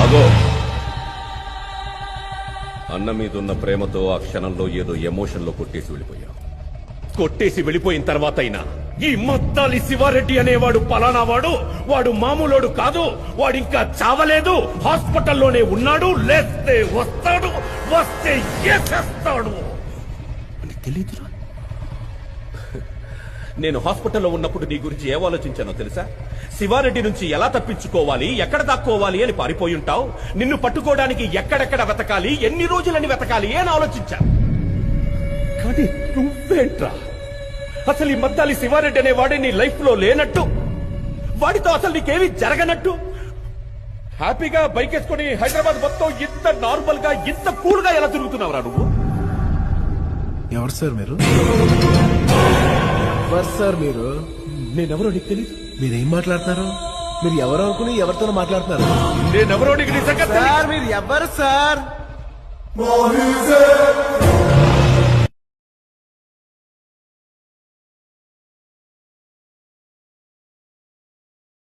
అగో అన్న మీదున్న ప్రేమతో ఆ క్షణంలో ఏదో ఎమోషన్లో కొట్టేసి వెళ్ళిపోయిన తర్వాత అయినా ఈ మత్తాలి శివారెడ్డి అనేవాడు పలానా వాడు మామూలోడు కాదు, వాడు ఇంకా చావలేదు, హాస్పిటల్లోనే ఉన్నాడు, లేస్తే వస్తాడు, వస్తే చేస్తాడు అని తెలియదురా. నేను హాస్పిటల్లో ఉన్నప్పుడు నీ గురించి ఏం ఆలోచించానో తెలుసా? శివారెడ్డి నుంచి ఎలా తప్పించుకోవాలి, ఎక్కడ దాక్కోవాలి అని పారిపోయి ఉంటావు. నిన్ను పట్టుకోవడానికి ఎక్కడెక్కడ వెతకాలి, ఎన్ని రోజులని వెతకాలి అని ఆలోచించా. కానీ నువ్వేంట్రా, అసలు ఈ మద్దాలి శివారెడ్డి అనే వాడే నీ లైఫ్ లో లేనట్టు, వాడితో అసలు నీకేమీ జరగనట్టు హ్యాపీగా బైక్ వేసుకుని హైదరాబాద్ మొత్తం ఇంత నార్మల్ గా ఇంత కూల్ గా ఎలా తిరుగుతున్నావురా నువ్వు? ఎవరు సార్ మీరు? ఎవరు సార్ మీరు? నేనెవరో నీకు తెలియదు. మీరేం మాట్లాడుతున్నారు? మీరు ఎవరు అనుకుని ఎవరితో మాట్లాడుతున్నారు? నేనెవరో నీకు నిజంగా సార్ మీరు ఎవరు సార్?